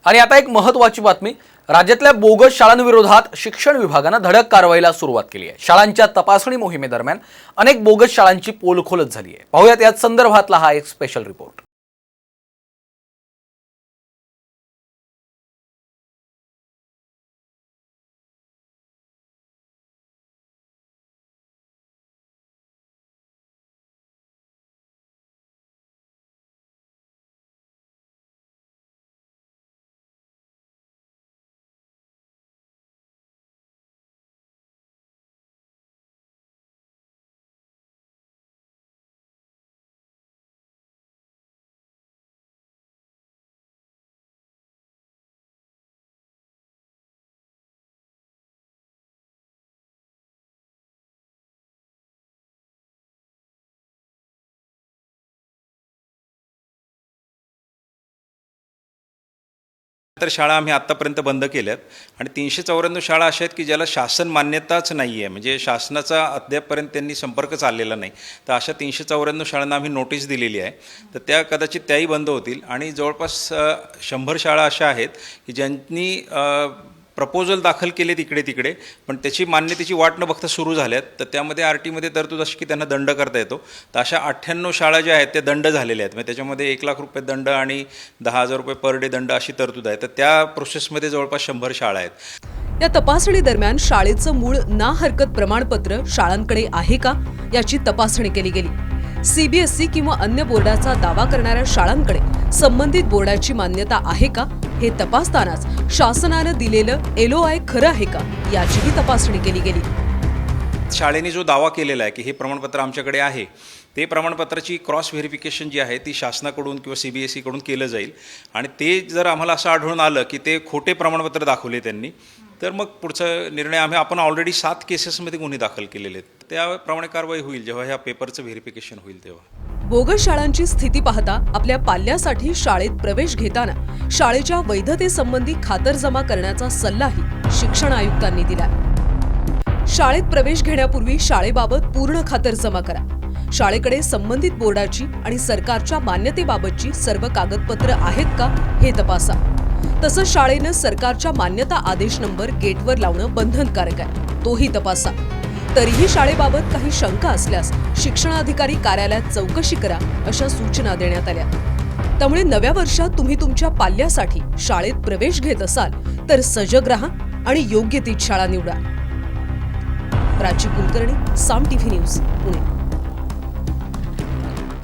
आणि आता एक महत्त्वाची बातमी, राज्यातल्या बोगस शाळांविरोधात शिक्षण विभागाने धडक कारवाईला सुरुवात केली आहे। शाळांच्या तपासणी मोहिमेदरम्यान अनेक बोगस शाळांची पोलखोलच झाली आहे। पाहूयात या संदर्भातला हा एक स्पेशल रिपोर्ट। तर शाळा आम्ही आत्तापर्यंत बंद केल्यात आणि 394 शाळा अशा आहेत की ज्याला शासन मान्यताच नाही आहे, म्हणजे शासनाचा अद्यापपर्यंत त्यांनी संपर्कच आलेला नाही। तर अशा 394 शाळांना आम्ही नोटीस दिलेली आहे, तर त्या कदाचित त्याही बंद होतील। आणि जवळपास 100 शाळा अशा आहेत की ज्यांनी प्रपोजल दाखल केले तिकडे, पण त्याची मान्यतेची वाट न बघता सुरू झाल्यात। तर त्यामध्ये आरटीमध्ये तरतूद अशी की त्यांना दंड करता येतो। तर अशा 98 शाळा ज्या आहेत त्या दंड झालेल्या आहेत, म्हणजे त्याच्यामध्ये 1 लाख रुपये दंड आणि 10,000 रुपये पर डे दंड अशी तरतूद आहे। तर त्या प्रोसेसमध्ये जवळपास 100 शाळा आहेत। या तपासणी दरम्यान शाळेचं मूळ ना हरकत प्रमाणपत्र शाळांकडे आहे का याची तपासणी केली गेली। सीबीएसई किंवा अन्य बोर्डाचा दावा करणाऱ्या शाळांकडे संबंधित बोर्डाची मान्यता आहे का हे तपासतानाच शासनानं दिलेलं LOI खरं आहे का याचीही तपासणी केली गेली। शाळेने जो दावा केलेला आहे की हे प्रमाणपत्र आमच्याकडे आहे, ते प्रमाणपत्राची क्रॉस व्हेरिफिकेशन जी आहे ती शासनाकडून किंवा CBSE कडून केलं जाईल। आणि ते जर आम्हाला असं आढळून आलं की ते खोटे प्रमाणपत्र दाखवले त्यांनी, तर मग पुढचा निर्णय आपण ऑलरेडी 7 केसेसमध्ये गुन्हे दाखल केलेले आहेत, त्याप्रमाणे कारवाई होईल जेव्हा ह्या पेपरचं व्हेरिफिकेशन होईल तेव्हा। बोगस शाळांची स्थिती पाहता आपल्या पाल्यासाठी शाळेत प्रवेश घेताना शाळेच्या वैधतेसंबंधी खातरजमा करण्याचा सल्लाही शिक्षण आयुक्तांनी दिला। शाळेत प्रवेश घेण्यापूर्वी शाळेबाबत पूर्ण खातरजमा करा। शाळेकडे संबंधित बोर्डाची आणि सरकारच्या मान्यतेबाबतची सर्व कागदपत्र आहेत का हे तपासा। तसंच शाळेनं सरकारच्या मान्यता आदेश नंबर गेटवर लावणं बंधनकारक आहे, तोही तपासा। तरीही शाळेबाबत काही शंका असल्यास शिक्षणाधिकारी कार्यालयात चौकशी करा अशा सूचना देण्यात आल्या। त्यामुळे नव्या वर्षात तुम्ही तुमच्या पाल्यासाठी शाळेत प्रवेश घेत असाल तर सजग राहा आणि योग्य तीच शाळा निवडा। प्राची कुलकर्णी, साम TV न्यूज, पुणे।